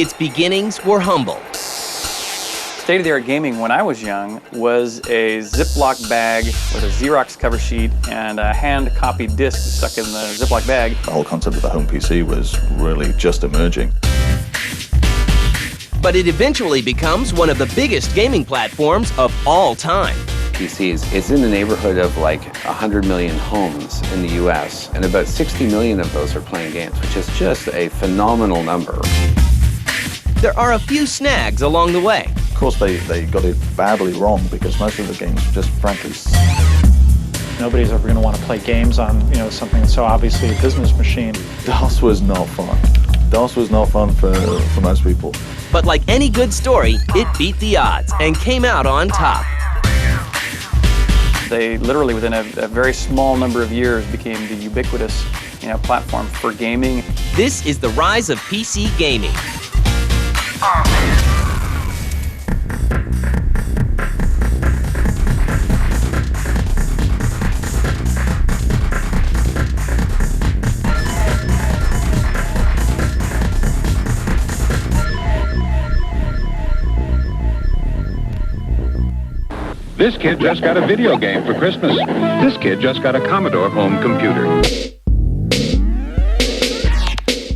its beginnings were humble. State-of-the-art gaming when I was young was a Ziploc bag with a Xerox cover sheet and a hand-copied disc stuck in the Ziploc bag. The whole concept of the home PC was really just emerging. But it eventually becomes one of the biggest gaming platforms of all time. PCs, it's in the neighborhood of like 100 million homes in the US, and about 60 million of those are playing games, which is just a phenomenal number. There are a few snags along the way. Of course, they got it badly wrong because most of the games were just frankly. Nobody's ever going to want to play games on, something that's so obviously a business machine. DOS was not fun. DOS was not fun for most people. But like any good story, it beat the odds and came out on top. They literally, within a very small number of years, became the ubiquitous, platform for gaming. This is the rise of PC gaming. This kid just got a video game for Christmas. This kid just got a Commodore home computer.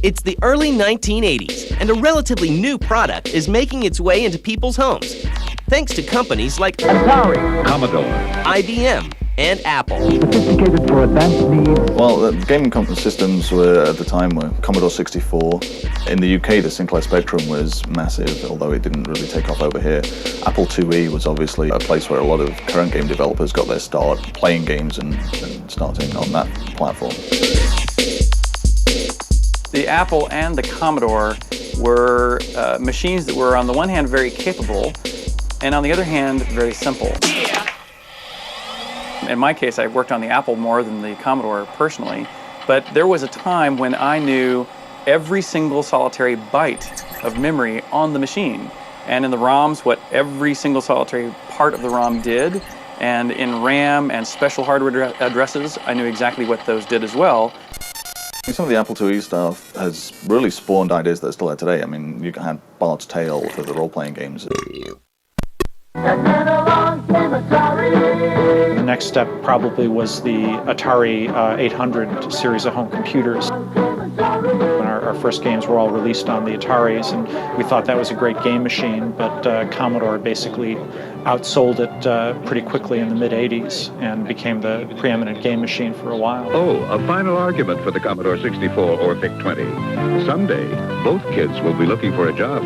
It's the early 1980s, and a relatively new product is making its way into people's homes, thanks to companies like Atari, Commodore, IBM, and Apple. Sophisticated for advanced needs. Well, the gaming systems at the time were Commodore 64. In the UK, the Sinclair Spectrum was massive, although it didn't really take off over here. Apple IIe was obviously a place where a lot of current game developers got their start playing games and starting on that platform. The Apple and the Commodore were machines that were, on the one hand, very capable, and on the other hand, very simple. In my case, I worked on the Apple more than the Commodore personally, but there was a time when I knew every single solitary byte of memory on the machine, and in the ROMs, what every single solitary part of the ROM did, and in RAM and special hardware addresses, I knew exactly what those did as well. Some of the Apple IIe stuff has really spawned ideas that are still there today. I mean, you had Bard's Tale for the role-playing games. The next step probably was the Atari 800 series of home computers. When our first games were all released on the Ataris, and we thought that was a great game machine, but Commodore basically outsold it pretty quickly in the mid-'80s and became the preeminent game machine for a while. Oh, a final argument for the Commodore 64 or VIC-20. Someday, both kids will be looking for a job.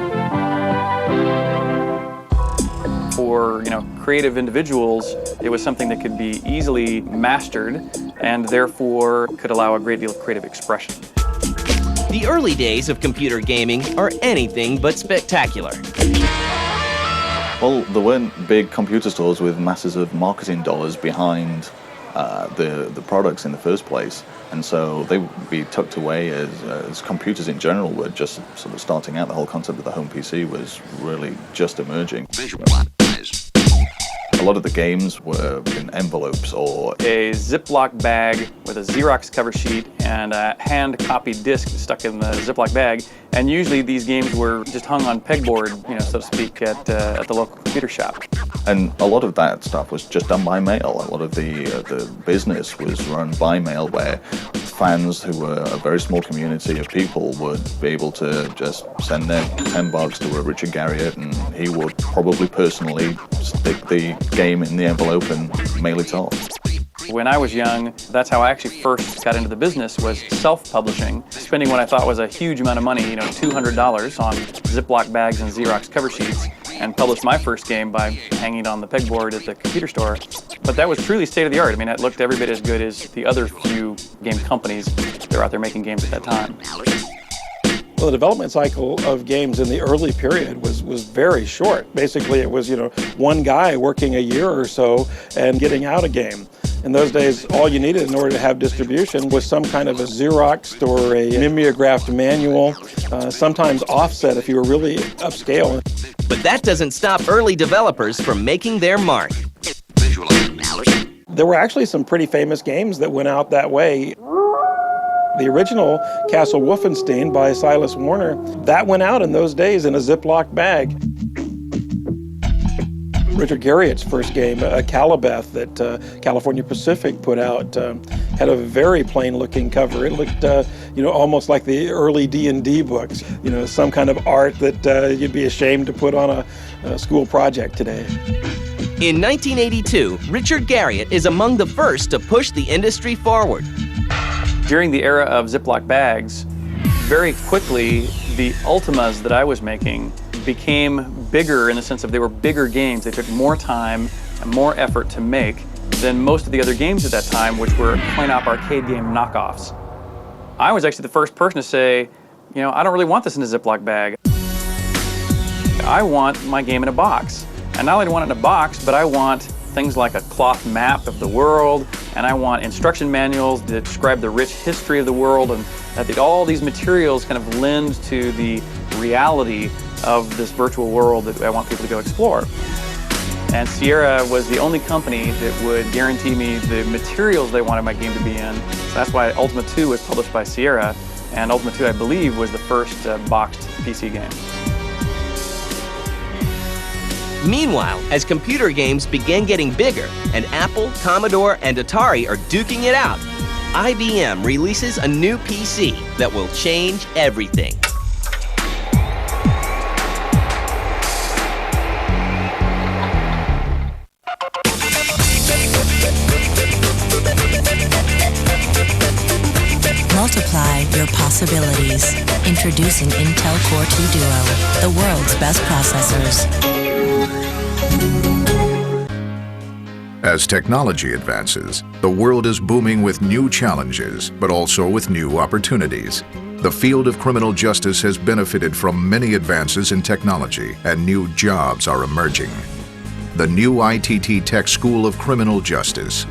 For creative individuals, it was something that could be easily mastered and therefore could allow a great deal of creative expression. The early days of computer gaming are anything but spectacular. Well, there weren't big computer stores with masses of marketing dollars behind the products in the first place, and so they would be tucked away as computers in general were just sort of starting out. The whole concept of the home PC was really just emerging. A lot of the games were in envelopes or a Ziploc bag with a Xerox cover sheet and a hand-copied disc stuck in the Ziploc bag. And usually these games were just hung on pegboard, so to speak, at the local computer shop. And a lot of that stuff was just done by mail. A lot of the business was run by mail, where fans, who were a very small community of people, would be able to just send their $10 to a Richard Garriott, and he would probably personally stick the game in the envelope and mail it off. When I was young, that's how I actually first got into the business, was self-publishing, spending what I thought was a huge amount of money, $200 on Ziploc bags and Xerox cover sheets, and published my first game by hanging it on the pegboard at the computer store. But that was truly state-of-the-art. I mean, it looked every bit as good as the other few game companies that were out there making games at that time. Well, the development cycle of games in the early period was very short. Basically, it was, one guy working a year or so and getting out a game. In those days, all you needed in order to have distribution was some kind of a Xeroxed or a mimeographed manual, sometimes offset if you were really upscale. But that doesn't stop early developers from making their mark. There were actually some pretty famous games that went out that way. The original Castle Wolfenstein by Silas Warner, that went out in those days in a Ziploc bag. Richard Garriott's first game, Calibeth, that California Pacific put out, had a very plain-looking cover. It looked, almost like the early D&D books. Some kind of art that you'd be ashamed to put on a school project today. In 1982, Richard Garriott is among the first to push the industry forward. During the era of Ziploc bags, very quickly, the Ultimas that I was making became bigger in the sense of they were bigger games. They took more time and more effort to make than most of the other games at that time, which were coin-op arcade game knockoffs. I was actually the first person to say, I don't really want this in a Ziploc bag. I want my game in a box. And not only do I want it in a box, but I want things like a cloth map of the world, and I want instruction manuals that describe the rich history of the world, and that all these materials kind of lend to the reality of this virtual world that I want people to go explore. And Sierra was the only company that would guarantee me the materials they wanted my game to be in. So that's why Ultima 2 was published by Sierra, and Ultima 2, I believe, was the first boxed PC game. Meanwhile, as computer games began getting bigger and Apple, Commodore, and Atari are duking it out, IBM releases a new PC that will change everything. Multiply your possibilities. Introducing Intel Core 2 Duo, the world's best processors. As technology advances, the world is booming with new challenges, but also with new opportunities. The field of criminal justice has benefited from many advances in technology, and new jobs are emerging. The new ITT Tech School of Criminal Justice.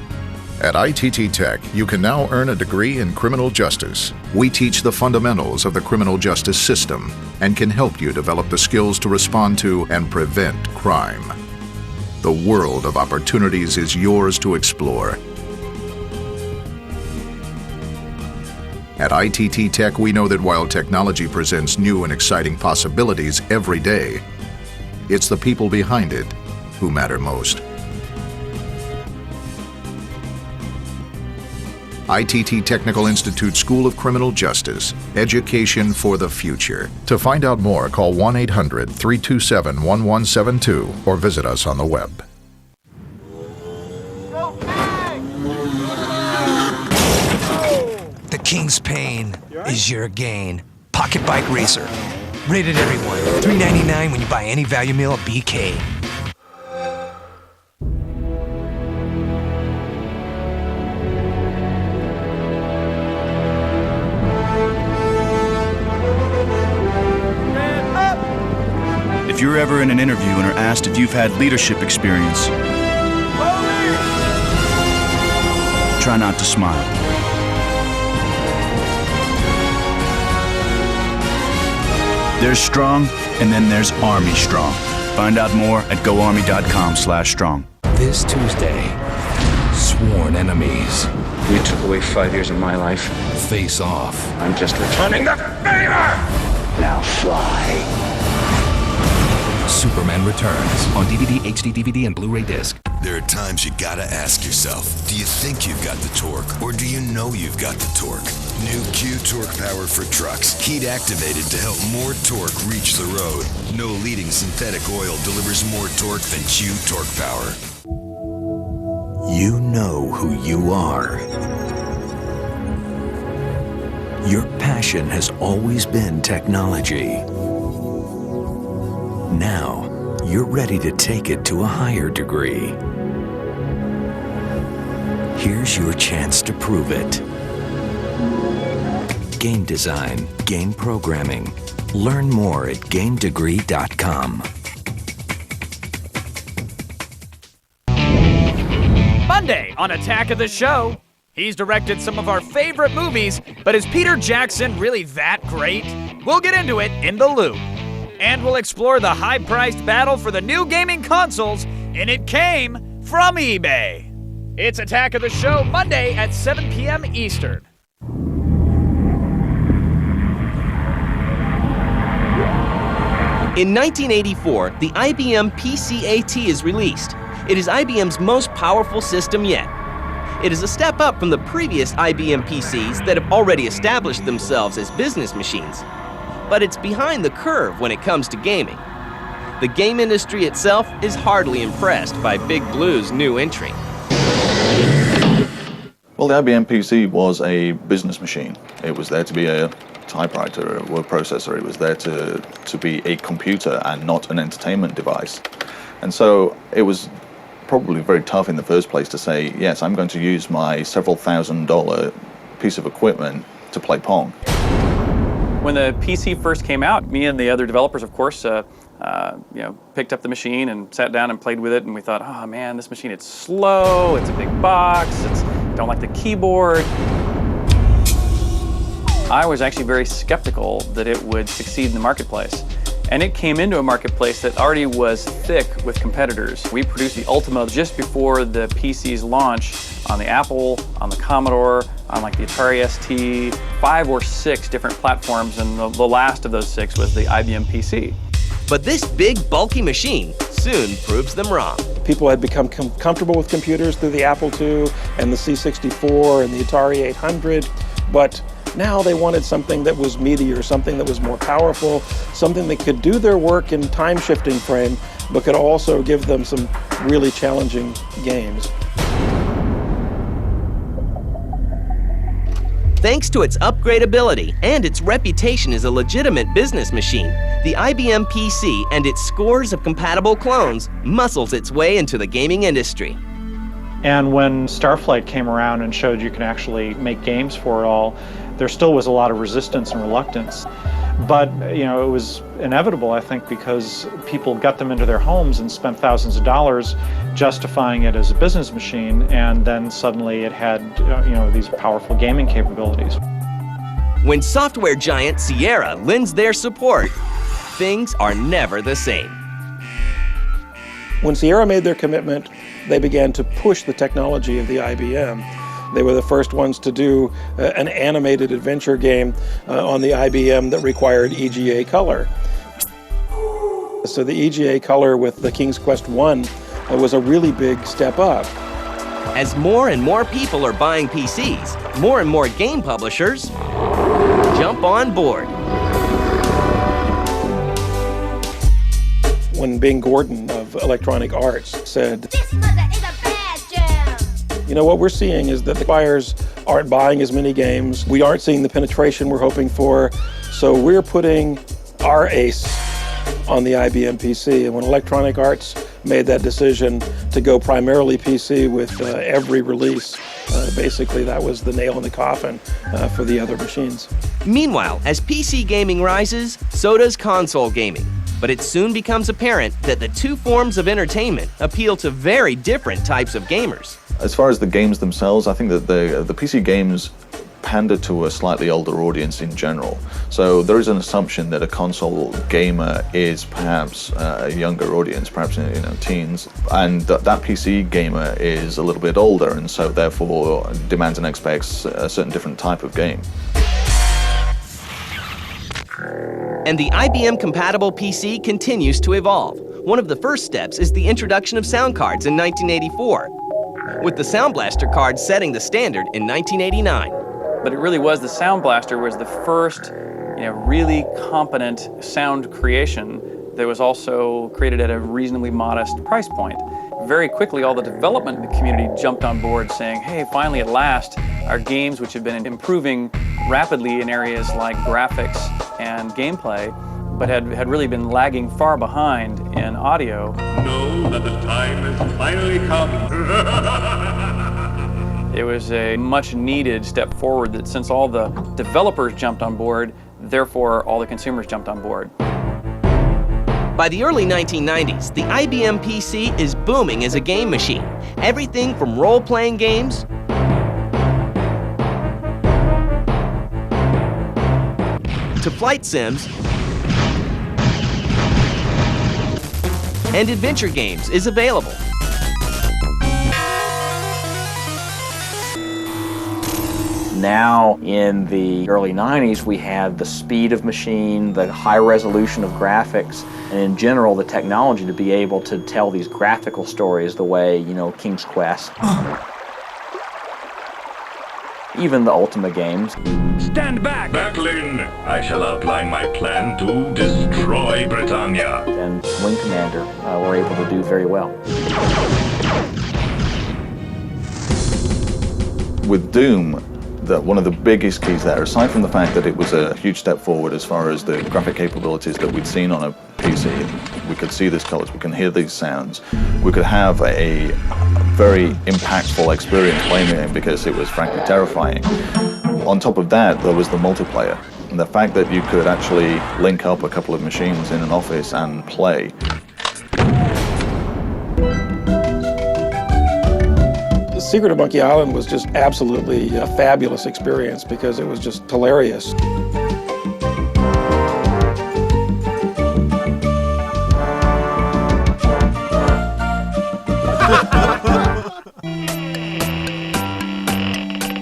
At ITT Tech, you can now earn a degree in criminal justice. We teach the fundamentals of the criminal justice system and can help you develop the skills to respond to and prevent crime. The world of opportunities is yours to explore. At ITT Tech, we know that while technology presents new and exciting possibilities every day, it's the people behind it who matter most. ITT Technical Institute School of Criminal Justice, education for the future. To find out more, call 1-800-327-1172 or visit us on the web. The King's Pain is your gain. Pocket Bike Racer. Rated everyone. $3.99 when you buy any value meal at BK. If you're ever in an interview and are asked if you've had leadership experience, try not to smile. There's Strong, and then there's Army Strong. Find out more at goarmy.com/strong. This Tuesday, sworn enemies. You took away 5 years of my life. Face off. I'm just returning the favor! Now fly. Superman Returns on DVD, HD DVD, and Blu-ray disc. There are times you gotta ask yourself, do you think you've got the torque, or do you know you've got the torque? New Q Torque Power for trucks, heat activated to help more torque reach the road. No leading synthetic oil delivers more torque than Q Torque Power. You know who you are. Your passion has always been technology. Now, you're ready to take it to a higher degree. Here's your chance to prove it. Game design, game programming. Learn more at gamedegree.com. Monday on Attack of the Show. He's directed some of our favorite movies, but is Peter Jackson really that great? We'll get into it in The Loop. And we'll explore the high-priced battle for the new gaming consoles, and it came from eBay. It's Attack of the Show, Monday at 7 p.m. Eastern. In 1984, the IBM PC-AT is released. It is IBM's most powerful system yet. It is a step up from the previous IBM PCs that have already established themselves as business machines. But it's behind the curve when it comes to gaming. The game industry itself is hardly impressed by Big Blue's new entry. Well, the IBM PC was a business machine. It was there to be a typewriter, a word processor. It was there to be a computer and not an entertainment device. And so it was probably very tough in the first place to say, yes, I'm going to use my several $1,000 piece of equipment to play Pong. When the PC first came out, me and the other developers, of course, picked up the machine and sat down and played with it, and we thought, oh man, this machine, it's slow, it's a big box, don't like the keyboard. I was actually very skeptical that it would succeed in the marketplace. And it came into a marketplace that already was thick with competitors. We produced the Ultima just before the PC's launch on the Apple, on the Commodore, on like the Atari ST, 5 or 6 different platforms, and the last of those 6 was the IBM PC. But this big, bulky machine soon proves them wrong. People had become comfortable with computers through the Apple II and the C64 and the Atari 800, but now they wanted something that was meatier, something that was more powerful, something that could do their work in time-shifting frame, but could also give them some really challenging games. Thanks to its upgradability and its reputation as a legitimate business machine, the IBM PC and its scores of compatible clones muscles its way into the gaming industry. And when Starflight came around and showed you can actually make games for it all, there still was a lot of resistance and reluctance. But, it was inevitable, I think, because people got them into their homes and spent thousands of dollars justifying it as a business machine, and then suddenly it had, these powerful gaming capabilities. When software giant Sierra lends their support, things are never the same. When Sierra made their commitment, they began to push the technology of the IBM. They were the first ones to do an animated adventure game on the IBM that required EGA color. So the EGA color with the King's Quest I was a really big step up. As more and more people are buying PCs, more and more game publishers jump on board. When Bing Gordon of Electronic Arts said, "This mother is a bad jam." What we're seeing is that the buyers aren't buying as many games. We aren't seeing the penetration we're hoping for. So we're putting our ace on the IBM PC. And when Electronic Arts made that decision to go primarily PC with every release, basically that was the nail in the coffin for the other machines. Meanwhile, as PC gaming rises, so does console gaming. But it soon becomes apparent that the two forms of entertainment appeal to very different types of gamers. As far as the games themselves, I think that the PC games pander to a slightly older audience in general. So there is an assumption that a console gamer is perhaps a younger audience, perhaps teens, and that PC gamer is a little bit older, and so therefore demands and expects a certain different type of game. And the IBM-compatible PC continues to evolve. One of the first steps is the introduction of sound cards in 1984, with the Sound Blaster card setting the standard in 1989. But it really was, the Sound Blaster was the first, really competent sound creation that was also created at a reasonably modest price point. Very quickly, all the development community jumped on board saying, hey, finally at last, our games, which have been improving rapidly in areas like graphics and gameplay, but had really been lagging far behind in audio. Know that the time has finally come. It was a much needed step forward that since all the developers jumped on board, therefore all the consumers jumped on board. By the early 1990s, the IBM PC is booming as a game machine. Everything from role-playing games to flight sims and adventure games is available. Now, in the early 90s, we had the speed of machine, the high resolution of graphics, and in general, the technology to be able to tell these graphical stories the way, King's Quest. Even the Ultima games. Stand back! Backlin! I shall outline my plan to destroy Britannia. And Wing Commander were able to do very well. With Doom, one of the biggest keys there, aside from the fact that it was a huge step forward as far as the graphic capabilities that we'd seen on a PC, we could see these colors, we can hear these sounds, we could have a very impactful experience playing the game because it was frankly terrifying. On top of that, there was the multiplayer. And the fact that you could actually link up a couple of machines in an office and play. The Secret of Monkey Island was just absolutely a fabulous experience because it was just hilarious.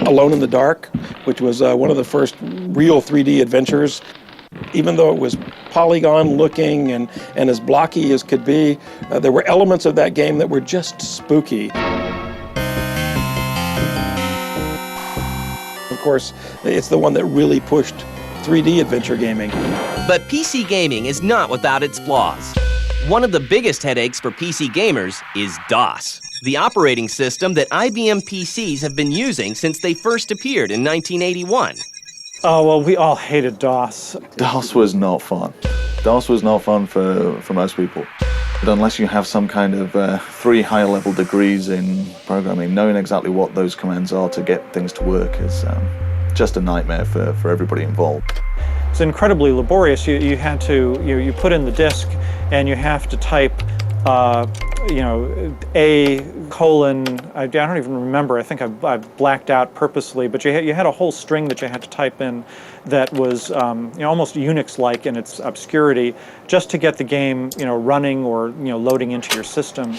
Alone in the Dark, which was one of the first real 3D adventures. Even though it was polygon looking and as blocky as could be, there were elements of that game that were just spooky. Of course, it's the one that really pushed 3D adventure gaming. But PC gaming is not without its flaws. One of the biggest headaches for PC gamers is DOS, the operating system that IBM PCs have been using since they first appeared in 1981. Oh, well, we all hated DOS. DOS was not fun. DOS was not fun for most people. But unless you have some kind of 3 higher level degrees in programming, knowing exactly what those commands are to get things to work is just a nightmare for everybody involved. It's incredibly laborious. You had to, you put in the disk and you have to type, A:, I don't even remember, I think I blacked out purposely, but you had a whole string that you had to type in that was almost Unix-like in its obscurity, just to get the game running or loading into your system.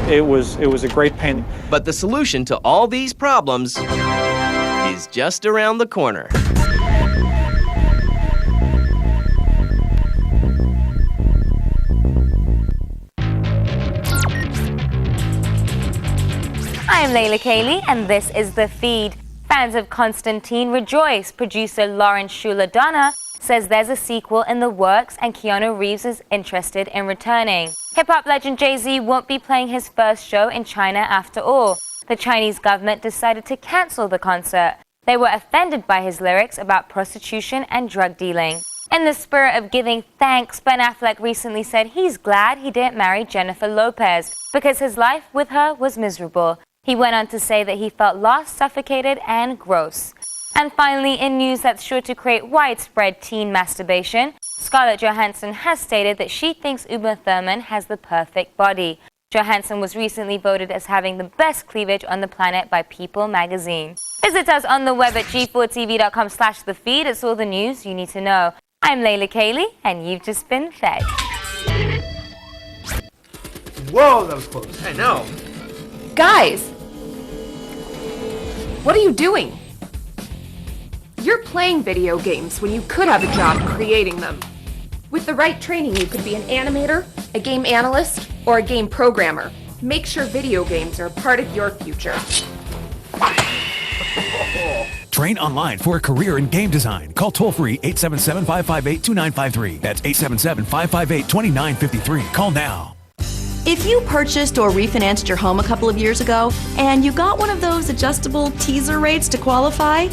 It was a great pain. But the solution to all these problems is just around the corner. I'm Layla Cayley, and this is The Feed. Fans of Constantine rejoice. Producer Lauren Shuler-Donna says there's a sequel in the works and Keanu Reeves is interested in returning. Hip-hop legend Jay-Z won't be playing his first show in China after all. The Chinese government decided to cancel the concert. They were offended by his lyrics about prostitution and drug dealing. In the spirit of giving thanks, Ben Affleck recently said he's glad he didn't marry Jennifer Lopez because his life with her was miserable. He went on to say that he felt lost, suffocated, and gross. And finally, in news that's sure to create widespread teen masturbation, Scarlett Johansson has stated that she thinks Uma Thurman has the perfect body. Johansson was recently voted as having the best cleavage on the planet by People magazine. Visit us on the web at g4tv.com/thefeed. It's all the news you need to know. I'm Layla Cayley, and you've just been fed. Whoa, that was close. I know. Guys! What are you doing? You're playing video games when you could have a job creating them. With the right training, you could be an animator, a game analyst, or a game programmer. Make sure video games are a part of your future. Train online for a career in game design. Call toll-free 877-558-2953. That's 877-558-2953. Call now. If you purchased or refinanced your home a couple of years ago and you got one of those adjustable teaser rates to qualify,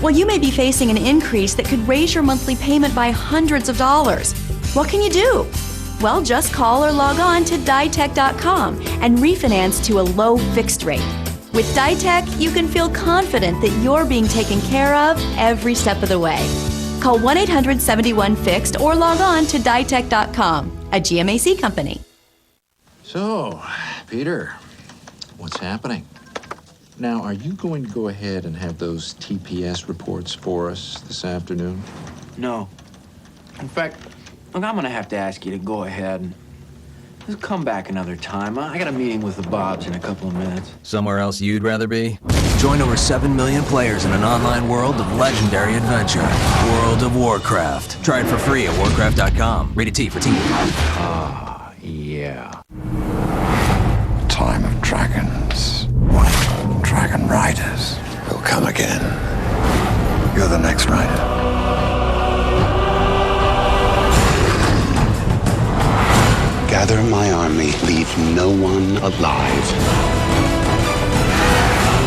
well, you may be facing an increase that could raise your monthly payment by hundreds of dollars. What can you do? Well, just call or log on to ditech.com and refinance to a low fixed rate. With Ditech, you can feel confident that you're being taken care of every step of the way. Call 1-800-71-FIXED or log on to ditech.com, a GMAC company. So, Peter, what's happening? Now, are you going to go ahead and have those TPS reports for us this afternoon? No. In fact, look, I'm gonna have to ask you to go ahead and just come back another time. I got a meeting with the Bobs in a couple of minutes. Somewhere else you'd rather be? Join over 7 million players in an online world of legendary adventure. World of Warcraft. Try it for free at warcraft.com. Rated T for teen. Ah, yeah. Time of dragons. Dragon riders will come again. You're the next rider. Gather my army, leave no one alive.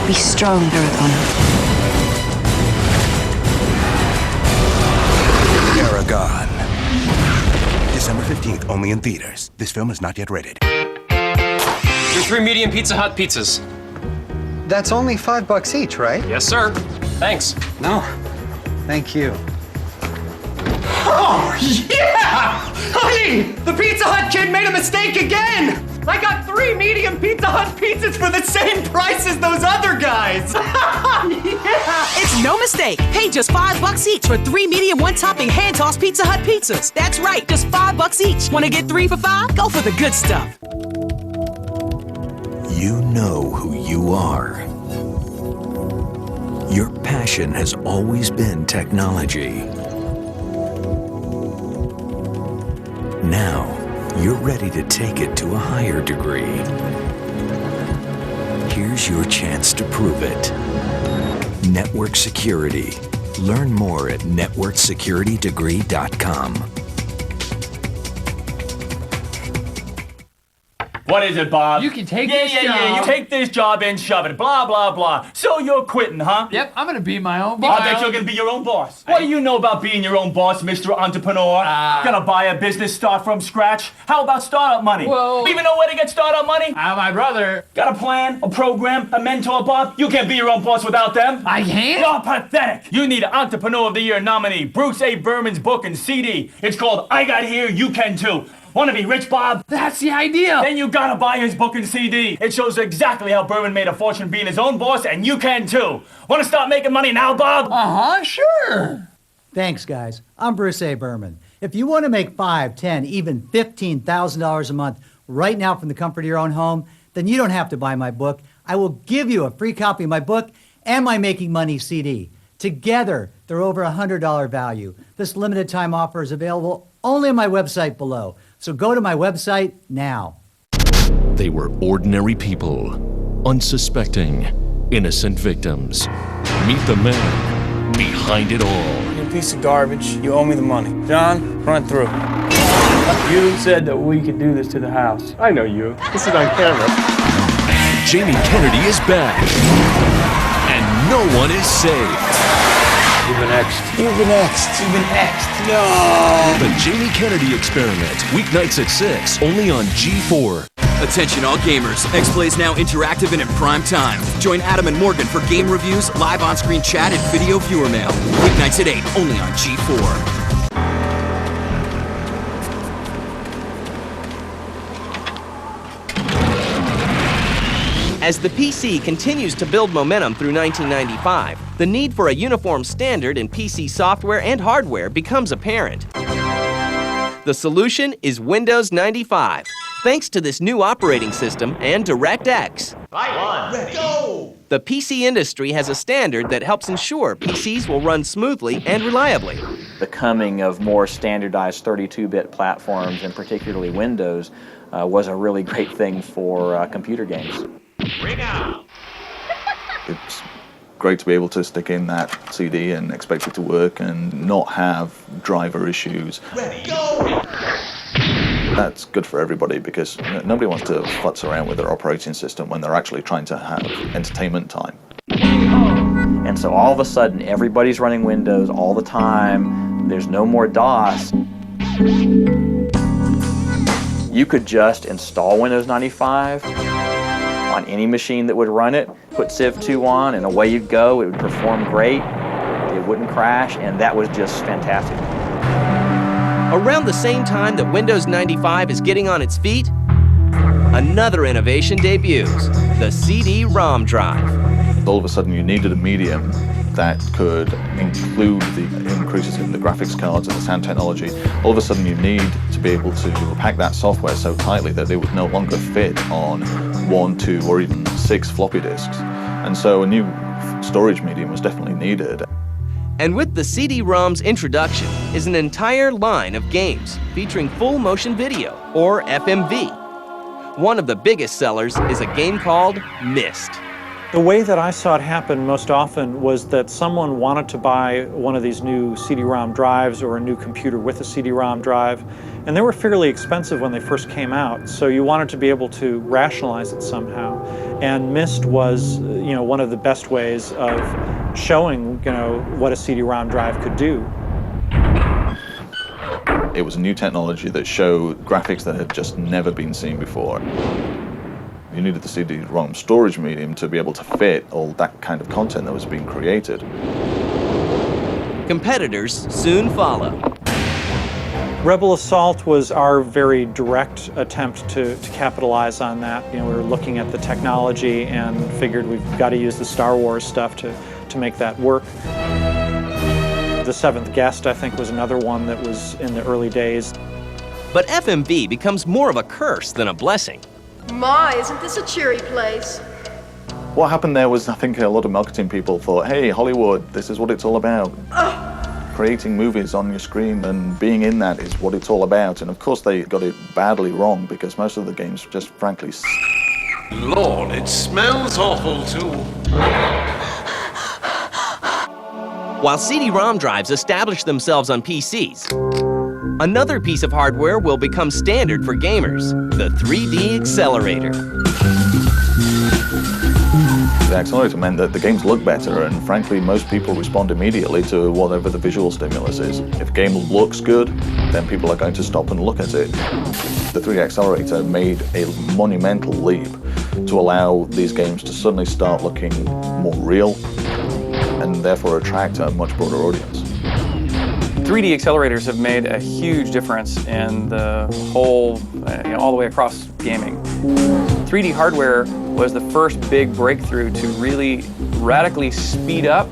Be strong, Aragon. Aragon. December 15th, only in theaters. This film is not yet rated. Your 3 medium Pizza Hut pizzas. That's only $5 each, right? Yes, sir. Thanks. No, thank you. Oh, yeah! Honey, the Pizza Hut kid made a mistake again! I got 3 medium Pizza Hut pizzas for the same price as those other guys! Yeah! It's no mistake. Pay just $5 each for 3 medium one-topping hand-tossed Pizza Hut pizzas. That's right, just $5 each. Want to get 3 for $5? Go for the good stuff. You know who you are. Your passion has always been technology. Now, you're ready to take it to a higher degree. Here's your chance to prove it. Network security. Learn more at networksecuritydegree.com. What is it, Bob? You can take this job. Yeah, you take this job and shove it. Blah, blah, blah. So you're quitting, huh? Yep, I'm gonna be my own boss. I bet you're gonna be your own boss. What do you know about being your own boss, Mr. Entrepreneur? Gonna buy a business, start from scratch? How about startup money? Whoa. Even know where to get startup money? My brother. Got a plan, a program, a mentor, Bob? You can't be your own boss without them. I can't? You're pathetic. You need an Entrepreneur of the Year nominee, Bruce A. Berman's book and CD. It's called I Got Here, You Can Too. Want to be rich, Bob? That's the idea. Then you gotta buy his book and CD. It shows exactly how Berman made a fortune being his own boss, and you can too. Want to start making money now, Bob? Sure. Thanks, guys. I'm Bruce A. Berman. If you want to make $5,000, $10,000, even $15,000 a month right now from the comfort of your own home, then you don't have to buy my book. I will give you a free copy of my book and my Making Money CD. Together, they're over $100 value. This limited time offer is available only on my website below. So go to my website now. They were ordinary people, unsuspecting, innocent victims. Meet the man behind it all. You're a piece of garbage. You owe me the money. John, run through. You said that we could do this to the house. I know you. This is on camera. Jamie Kennedy is back, and no one is safe. You've been X'd. You've been X'd. You've been X'd. No! The Jamie Kennedy Experiment, weeknights at 6, only on G4. Attention all gamers, X-Play is now interactive and in prime time. Join Adam and Morgan for game reviews, live on-screen chat, and video viewer mail. Weeknights at 8, only on G4. As the PC continues to build momentum through 1995, the need for a uniform standard in PC software and hardware becomes apparent. The solution is Windows 95, thanks to this new operating system and DirectX. Go! The PC industry has a standard that helps ensure PCs will run smoothly and reliably. The coming of more standardized 32-bit platforms, and particularly Windows, was a really great thing for computer games. Ring out! It's great to be able to stick in that CD and expect it to work and not have driver issues. Ready, go! That's good for everybody because nobody wants to futz around with their operating system when they're actually trying to have entertainment time. And so all of a sudden, everybody's running Windows all the time. There's no more DOS. You could just install Windows 95 on any machine that would run it, put Civ 2 on, and away you'd go. It would perform great, it wouldn't crash, and that was just fantastic. Around the same time that Windows 95 is getting on its feet, another innovation debuts, the CD-ROM drive. All of a sudden you needed a medium that could include the increases in the graphics cards and the sound technology. All of a sudden you need to be able to pack that software so tightly that it would no longer fit on 1, 2, or even 6 floppy disks. And so a new storage medium was definitely needed. And with the CD-ROM's introduction is an entire line of games featuring full motion video, or FMV. One of the biggest sellers is a game called Myst. The way that I saw it happen most often was that someone wanted to buy one of these new CD-ROM drives or a new computer with a CD-ROM drive, and they were fairly expensive when they first came out, so you wanted to be able to rationalize it somehow. And Myst was, one of the best ways of showing, what a CD-ROM drive could do. It was a new technology that showed graphics that had just never been seen before. You needed the CD-ROM storage medium to be able to fit all that kind of content that was being created. Competitors soon follow. Rebel Assault was our very direct attempt to capitalize on that. We were looking at the technology and figured we've got to use the Star Wars stuff to make that work. The Seventh Guest, I think, was another one that was in the early days. But FMV becomes more of a curse than a blessing. My, isn't this a cheery place? What happened there was, I think a lot of marketing people thought, hey, Hollywood, this is what it's all about. Creating movies on your screen and being in that is what it's all about. And of course they got it badly wrong because most of the games just frankly Lord, it smells awful too. While CD-ROM drives establish themselves on PCs, another piece of hardware will become standard for gamers, the 3D accelerator. The accelerator meant that the games look better, and frankly, most people respond immediately to whatever the visual stimulus is. If a game looks good, then people are going to stop and look at it. The 3D accelerator made a monumental leap to allow these games to suddenly start looking more real, and therefore attract a much broader audience. 3D accelerators have made a huge difference in the whole, all the way across gaming. 3D hardware was the first big breakthrough to really radically speed up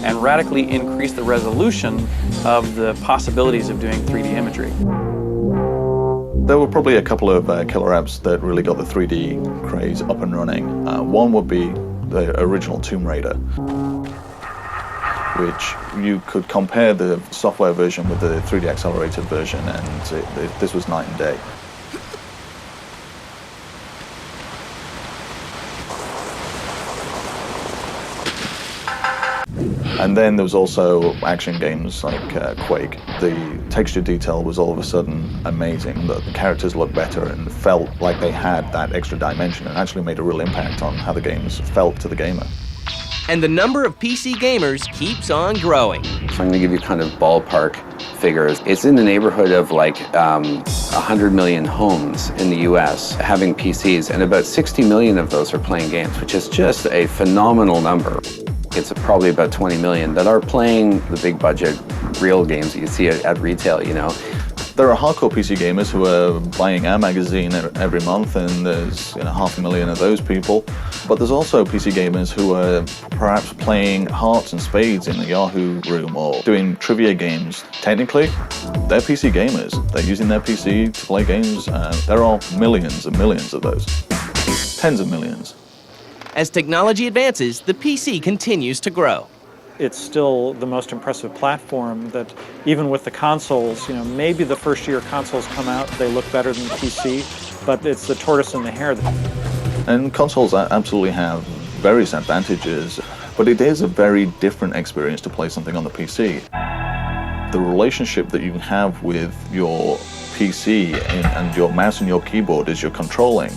and radically increase the resolution of the possibilities of doing 3D imagery. There were probably a couple of killer apps that really got the 3D craze up and running. One would be the original Tomb Raider, which you could compare the software version with the 3D accelerated version, and this was night and day. And then there was also action games like Quake. The texture detail was all of a sudden amazing. The characters looked better and felt like they had that extra dimension and actually made a real impact on how the games felt to the gamer. And the number of PC gamers keeps on growing. So I'm going to give you kind of ballpark figures. It's in the neighborhood of like 100 million homes in the US having PCs, and about 60 million of those are playing games, which is just a phenomenal number. It's probably about 20 million that are playing the big budget real games that you see at retail, There are hardcore PC gamers who are buying our magazine every month, and there's 500,000 of those people. But there's also PC gamers who are perhaps playing hearts and spades in the Yahoo room or doing trivia games. Technically, they're PC gamers. They're using their PC to play games. There are millions and millions of those. Tens of millions. As technology advances, the PC continues to grow. It's still the most impressive platform that even with the consoles, maybe the first year consoles come out, they look better than the PC, but it's the tortoise and the hare. And consoles absolutely have various advantages, but it is a very different experience to play something on the PC. The relationship that you have with your PC and your mouse and your keyboard as you're controlling,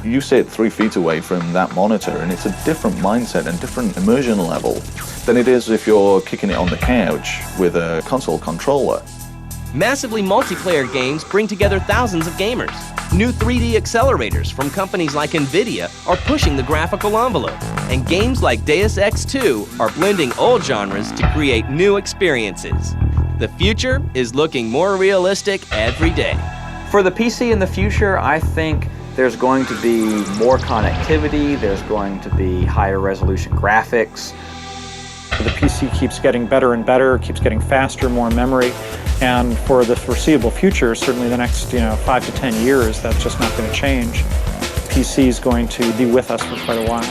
you sit 3 feet away from that monitor, and it's a different mindset and different immersion level than it is if you're kicking it on the couch with a console controller. Massively multiplayer games bring together thousands of gamers. New 3D accelerators from companies like NVIDIA are pushing the graphical envelope, and games like Deus Ex 2 are blending old genres to create new experiences. The future is looking more realistic every day. For the PC in the future, I think there's going to be more connectivity, there's going to be higher resolution graphics. The PC keeps getting better and better, keeps getting faster, more memory, and for the foreseeable future, certainly the next 5 to 10 years, that's just not going to change. PC is going to be with us for quite a while.